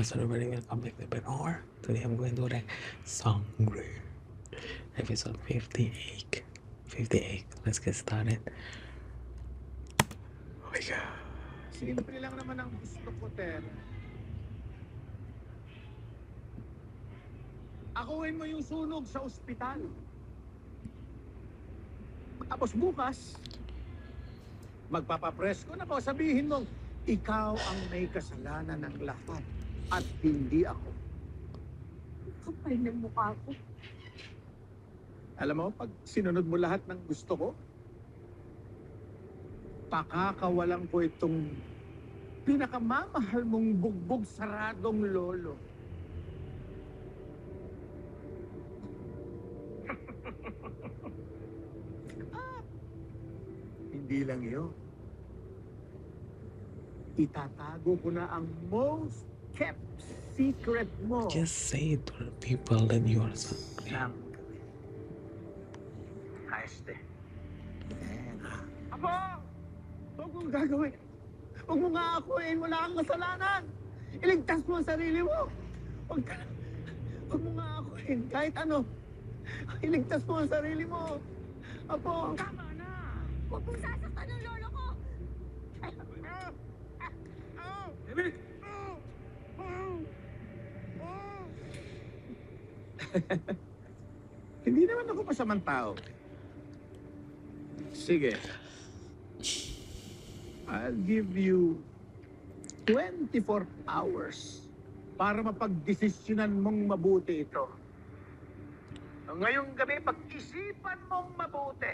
What's everybody, welcome back to Back Hour. Today I'm going to react Sangre episode 58. 58. Let's get started. Oh my god. Simple lang naman ang gusto ko, Ter. Akuin mo yung sunog sa ospital. Tapos bukas, magpapapresko na po. Sabihin mo, ikaw ang may kasalanan ng lahat at hindi ako. Kapal ng mukha ko. Alam mo, pag sinunod mo lahat ng gusto ko, pakakawalan ko itong pinakamamahal mong bugbog saradong lolo. Hindi lang yun. Itatago ko na ang most kept secret mo. Just say to the people that you are Sangre. Ayos de. Apo! Huwag mong gagawin. Huwag mo nga akuin. Wala kang kasalanan. Iligtas mo ang sarili mo. Huwag ka. Huwag mo nga akuin. Kahit ano. Iligtas mo ang sarili mo. Apo! Tama na! Huwag mong sasaktan ng lolo ko! David! Hindi naman ako masamang tao. Sige. I'll give you 24 hours para mapagdesisyonan mong mabuti ito. Ngayong gabi, pag-isipan mong mabuti.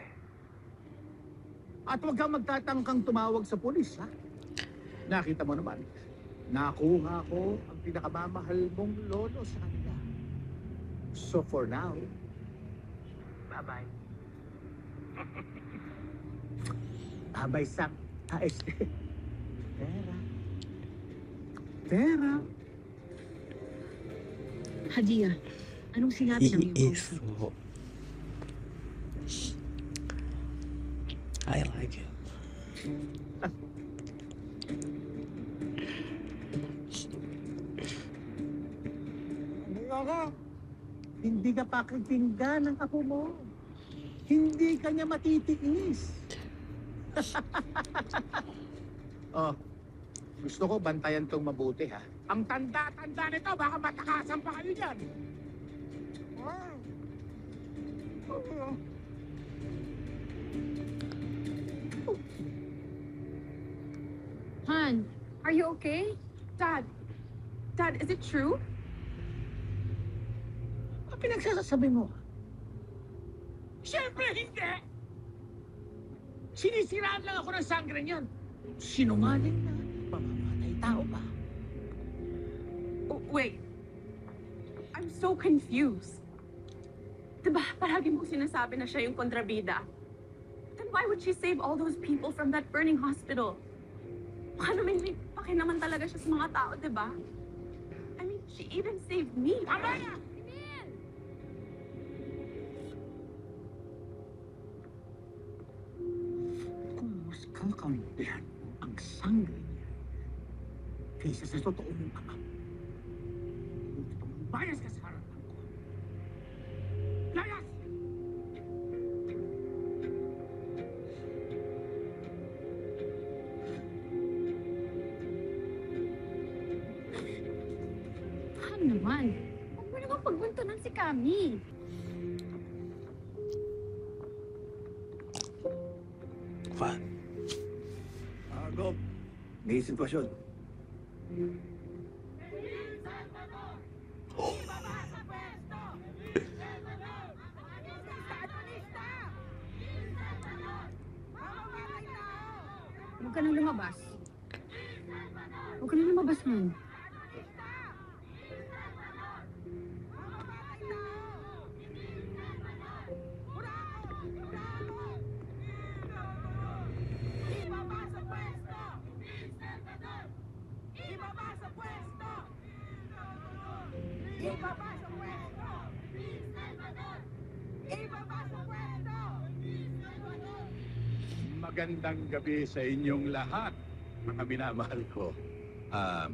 At huwag kang magtatangkang tumawag sa pulis, ha? Nakita mo naman, nakuha ko ang pinakamamahal mong lolo sa kanila. So for now, bye-bye. Bye-bye, Sak. Pera. Pera. Hadia, anong sinabi ng He iyong is kausap? so... I like it. Ano? Hindi ka pakikinggan ng apo mo. Hindi ka niya matitiis. Oh, gusto ko bantayan tong mabuti, ha? Ang tanda-tanda nito, baka matakasan pa kayo dyan. Han, are you okay? Dad, is it true? Ano pinagsasabi mo? Siyempre hindi! Sinisiraan lang ako ng sangre niyan. Sinungaling na, mamamatay tao pa. Oh, wait. I'm so confused. Diba, palagi mo sinasabi na siya yung kontrabida. Then why would she save all those people from that burning hospital? Baka naman may pakinaman talaga siya sa mga tao, diba? I mean, she even saved me. Tama na! Kung mas kakampihan mo ang sangre niya kaysa sa totoo mong ama, buti pa magbayas ka sa harapan ko. Layas! Han naman, huwag mo naman pagbuntunan si Kami. Fun. Gob, may sitwasyon. Huwag ka nang lumabas. Huwag ka nang lumabas, Han. Magandang gabi sa inyong lahat, mga minamahal ko.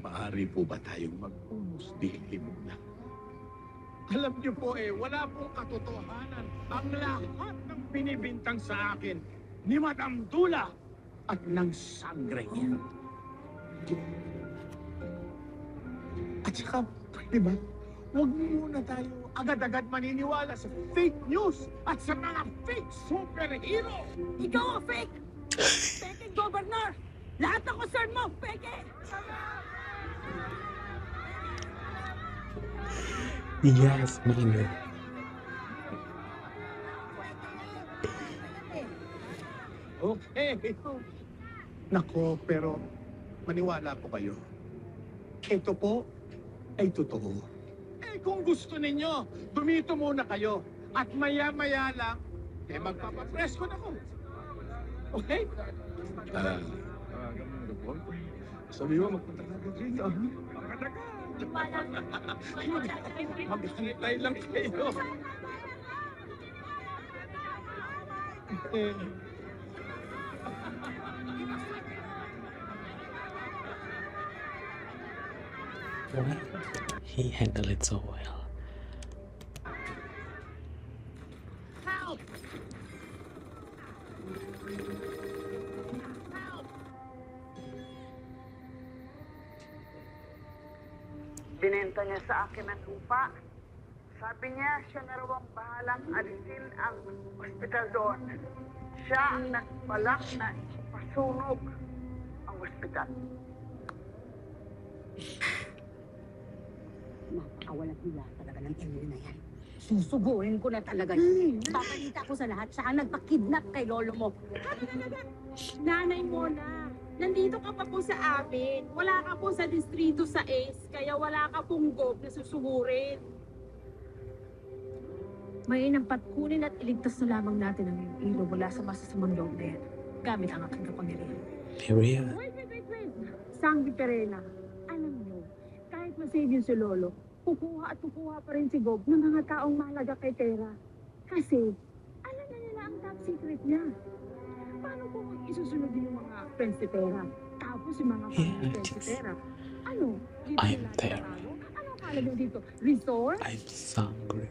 Maaari po ba tayong mag-umusdili muna? Alam niyo po wala pong katotohanan ang lahat ng binibintang sa akin ni Madam Dula at ng sangre niya. At saka, di ba, huwag muna tayo agad-agad maniniwala sa fake news at sa mga fake superhero. Ikaw ang fake! Peke, Governor! Lahat ng concern mo, peke! Yes, Milo. Okay. Nako, pero maniwala po kayo. Ito po ay totoo. Kung gusto ninyo, dumito muna kayo. At maya-maya lang, magpapapresko na ko. Okay? Sabi mo, magpunta ka dito. Maghintay lang kayo. Well, he handled it so well. Help! Binenta niya sa akin ang lupa. Sabi niya, siya na raw ang bahalang alisin ang ospital doon. Siya ang nagbalak na ipasunog ang ospital. Napakawalang hila talaga ng Emily na yan. Susugurin ko na talaga yun. Pabalita ko sa lahat, siya ang nagpakidnap kay lolo mo. Nanay Mona, nandito ka pa po sa amin. Wala ka po sa distrito sa ACE, kaya wala ka pong gob na susugurin. Mainam pat kunin at iligtas na lamang natin ang ilo mula sa masasamang loob na yan. Gamit ang aking kapangyarihan. Maria. Wait. Sang Perena, alam niyo, kahit masave yun si Lolo, kukuha pa rin si Gob ng mga taong mahalaga kay Tera. Kasi, alam na nila ang top secret niya. Paano po kung isusunod din yung mga friends ni Tera? Tapos yung mga family friends ni Tera. Ano? Dito I'm nila Tera. tatago? Ano akala nyo dito? Resort? I'm hungry.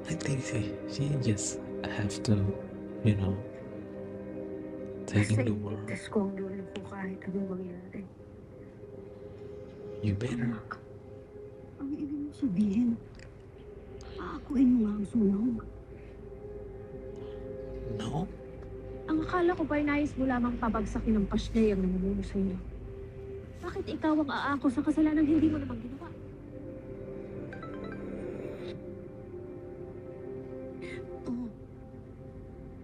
I think she just have to, you know, taking the world. Iligtas ko ang lolo ko kahit anong mangyari. You better. Anak, ang ibig mo sabihin, aakuin mo nga ang sunog. No. Ang akala ko ba nais mo lamang pabagsakin ng pasnay ang namumuno sa inyo? Bakit ikaw ang aako sa kasalanan hindi mo namang ginawa?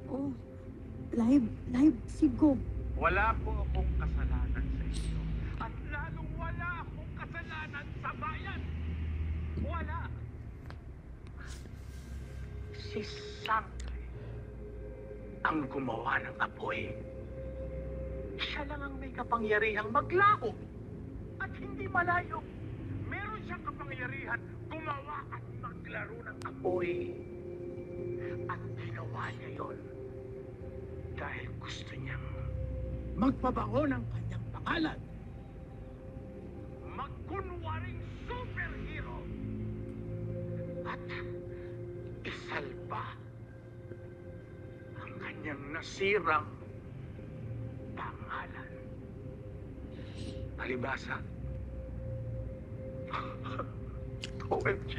Oh, live si Gob. Wala po akong kasalanan sa inyo. At lalong wala akong kasalanan sa bayan. Wala. Si Sangre ang gumawa ng apoy. Siya lang ang may kapangyarihang maglako. At hindi malayo. Meron siyang kapangyarihan gumawa at maglaro ng apoy. At ginawa niya yon dahil gusto niyang magpabango ng kanyang pangalan. Magkunwaring superhero. At isalba ang kanyang nasirang pangalan. Palibasa. OMG.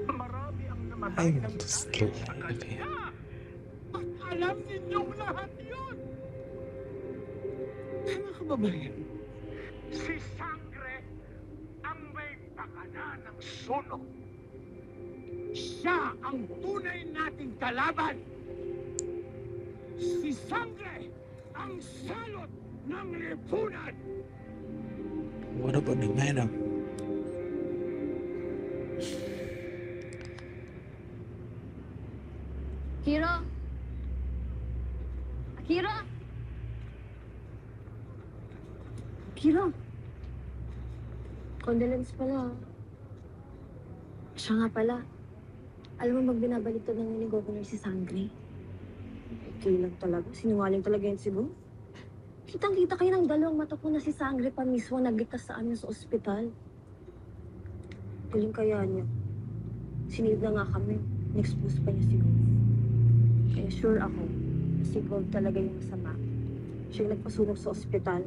Marami ang I namatay ng want to dahil sa slap kanya. him. At alam ninyong lahat yun. Mga kababayan, si Sangre ang may pakana ng sunog. Siya ang tunay nating kalaban. Si Sangre ang salot ng lipunan. What about the madam? Akira! Akira! Akira! Condolence pala. Siya nga pala. Alam mo, binabalik to ng ni Governor si Sangre. Kilang talaga. Sinungaling talaga yan si Bo. Kitang-kita kayo ng dalawang mata ko na si Sangre pa mismo nagligtas sa amin sa ospital. Galing kaya niya. Sinilid na nga kami. Next-expose pa niya si Gold. Kaya sure ako, na si Gold talaga yung masama. Siya yung nagpasulong sa ospital.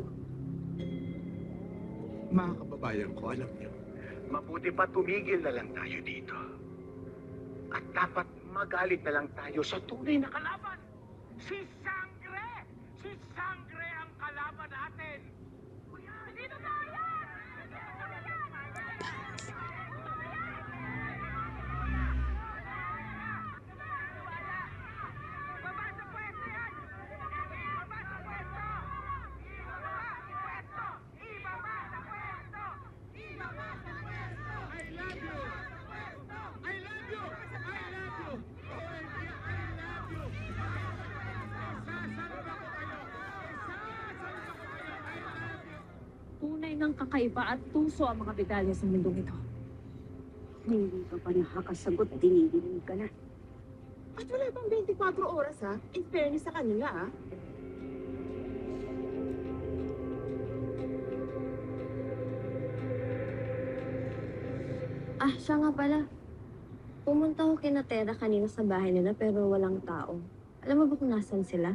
Mga kababayan ko, alam niyo, mabuti pa tumigil na lang tayo dito. At dapat magalit na lang tayo sa tunay na kalaban. Si Sangre! Si Sangre ang kalaban natin! Dito tayo! Baba sa pwesto yan! Baba sa pwesto! Ibaba sa pwesto! Ibaba sa pwesto! Ibaba sa pwesto! I love you! I love you! I love you! OMG, I love you! Sasalba ko kayo! Sasalba ko kayo! I love you! Tunay ng kakaiba at tuso ang mga medalya sa mundong ito. Hindi ka pa nakakasagot, dinidinig ka na. At wala bang 24 oras ha? In fairness sa kanila ha? Ah, siya nga pala. Pumunta ako kina Tera kanina sa bahay nila pero walang tao. Alam mo ba kung nasan sila?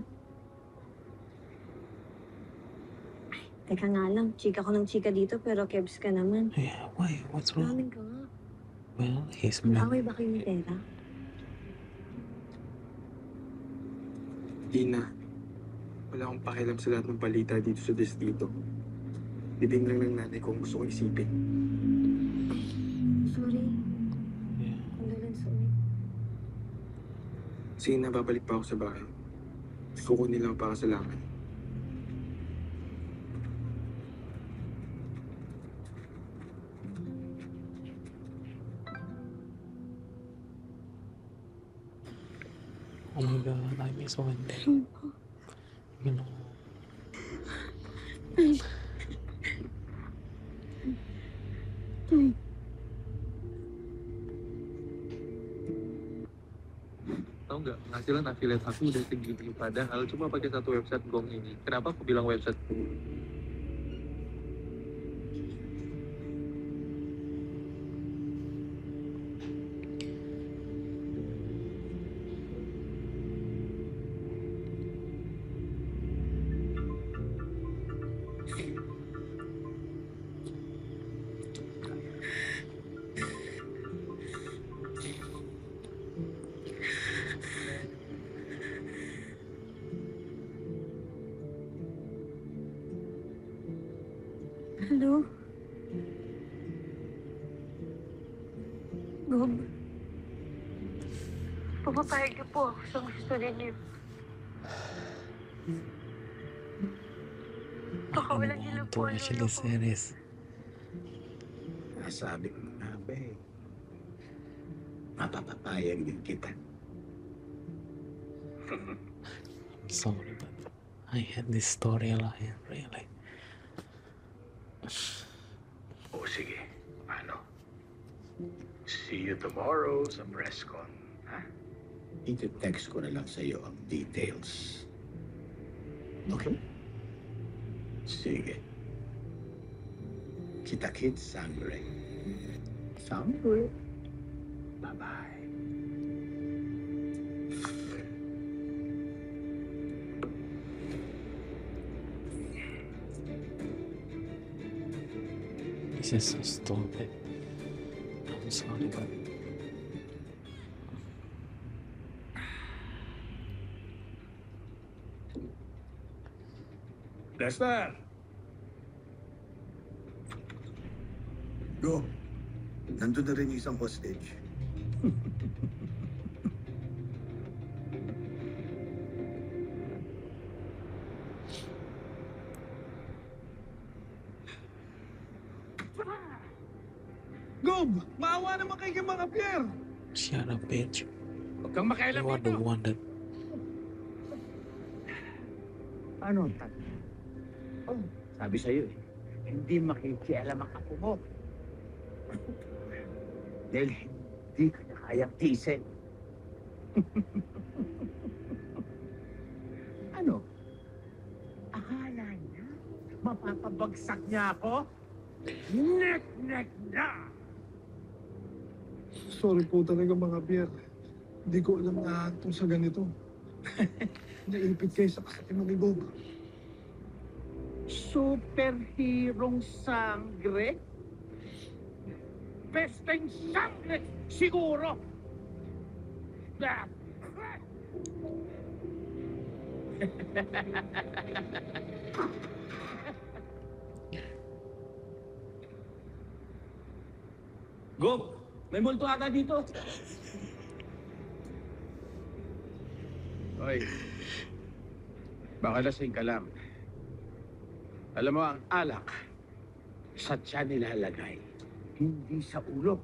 Ay, teka nga lang. Chika ko ng chika dito pero kebs ka naman. Yeah, why? What's wrong? Maraming ka nga. Well, he's black. Away ba kayo ni Tera? Di na. Wala akong pakialam sa lahat ng balita dito sa distrito. Bibing lang ng nanay ko ang gusto kong isipin. Sorry. Yeah. Condolence ulit. Sige na, babalik pa ako sa bahay. Kukunin lang para sa langan. Oh my god, I miss one day. You know. Tahu nggak, penghasilan affiliate aku udah segini padahal cuma pakai satu website Gong ini. Kenapa aku bilang website? Hello? Gob? Papapayag niyo po ako sa gusto ninyo. Baka I walang want to po watch lolo the ko. series. Nasabi ko na ba eh. Mapapapayag din kita. I'm sorry, but I had this storyline, really. O sige, ano? See you tomorrow sa press con. Ha? Iti-text ko na lang sa iyo ang details. Okay? Sige. Kita-kits, Sangre. Sangre. Bye-bye. This is so stupid. I'm sorry, but Lester! Go. Nandun na rin yung isang hostage. Gob! Maawa naman kay mga Pierre! shut up, bitch. Huwag kang makialam You are the dito! one that Ano, Tat? Oh, sabi sa'yo eh, hindi makikialam ang apo mo. Dahil hindi ka na kayang tiisin. Ano? Akala niya, mapapabagsak niya ako? Nek na! Sorry po talaga mga Bier. Hindi ko alam na itong sa ganito. Naipit kayo sa kasatin mo ni Bob. Superhirong sangre? Pesteng sangre, siguro! Ah! Gob, may multo ata dito. Hoy, baka lasing ka lang. Alam mo, ang alak, sa tiyan nilalagay, hindi sa ulo.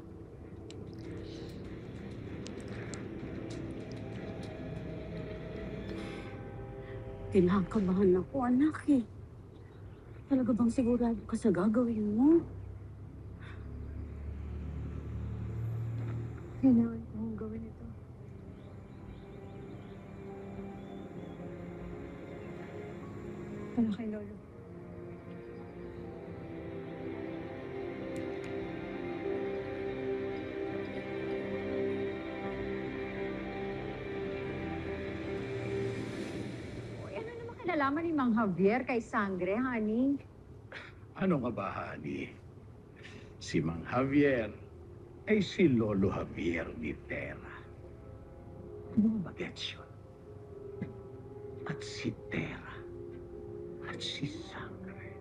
Kinakabahan ako, anak eh. Talaga bang sigurado ka sa gagawin mo? Kailangan kong gawin ito. Para kay Lolo. Uy, ano naman kinalaman ni Mang Javier kay Sangre, honey? Ano nga ba, honey? Si Mang Javier ay si Lolo Javier ni Terra. Ano ba gets yun? At si Terra at si Sangre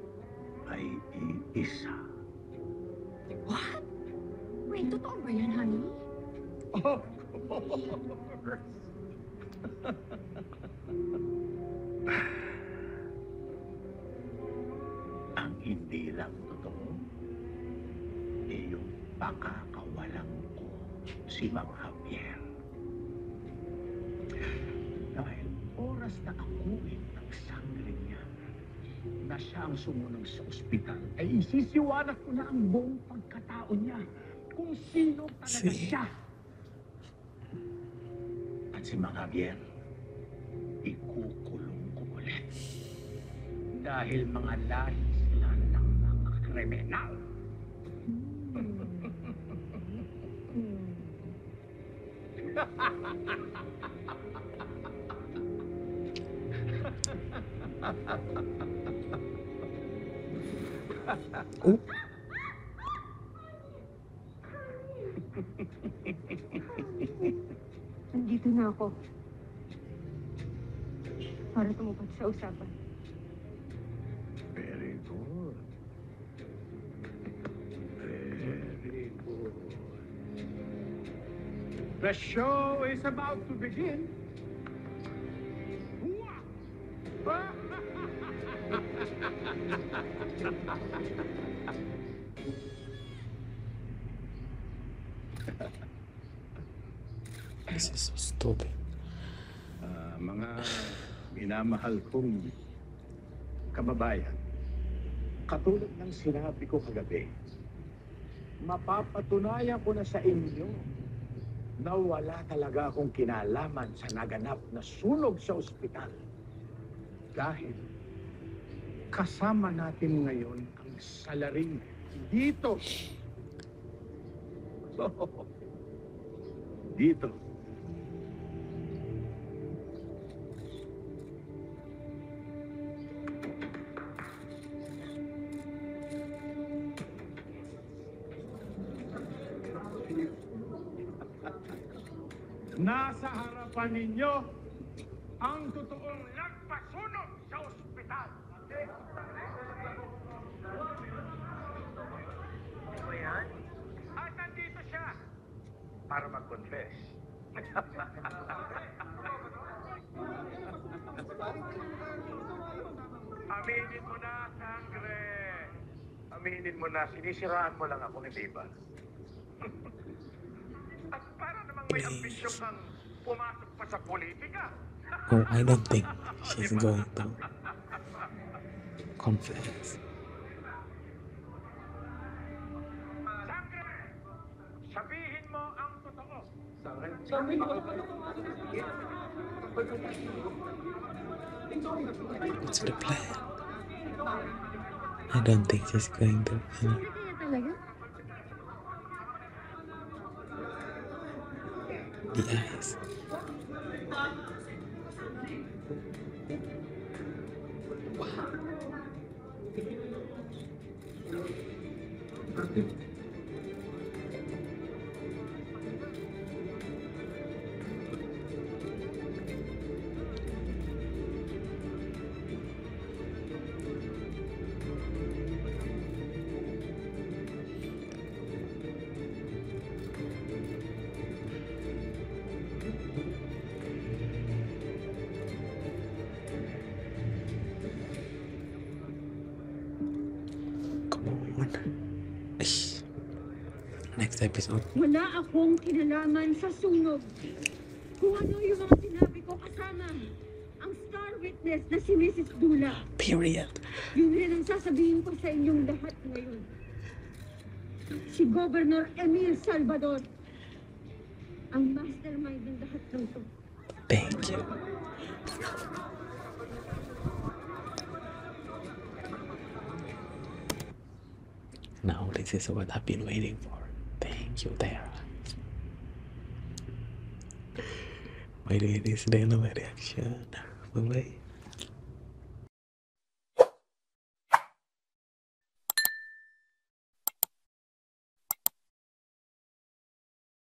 ay iisa. What? Wait, totoo ba yan, honey? Of course! Ang hindi lang totoo, yung pakakawalang ko si Mang Javier. Dahil oras na akuin ng sangre niya na siya ang sumunod sa ospital, ay isisiwalat ko na ang buong pagkatao niya kung sino talaga siya. At si Mang Javier, ikukulong ko ulit. Dahil mga lahi sila ng mga kriminal. Oh, Nandito na ako. Para tumupad sa usapan. Very good. Very good. The show is about to begin. this is so stupid. Mga minamahal kong kababayan, katulad ng sinabi ko kagabi, mapapatunayan ko na sa inyo na wala talaga akong kinalaman sa naganap na sunog sa ospital. Dahil kasama natin ngayon ang salaring dito. Dito. Nasa harapan ninyo ang totoong nagpasunog sa ospital. Ano yan? At nandito siya para mag-confess. Aminin mo na, Sangre. Aminin mo na, sinisiraan mo lang ako ni Viva. At para namang may ambisyon kang pumasok pa sa politika. Oh, I don't think she's going to confess. Sangre! Sabihin mo ang totoo. Sangre? What's the plan? I don't think she's going to. Kaya talaga? The eyes. Come on. Ay. Next episode. Wala akong kinalaman sa sunog. Kung ano yung mga sinabi ko kasama ang star witness na si Mrs. Dula. Period. Yun rin ang sasabihin ko sa inyong lahat ngayon. Si Governor Emil Salvador ang mastermind ng lahat ng to. Thank you. Now this is what I've been waiting for. Thank you, Tara. By the way, this is the end of my reaction. Bye bye.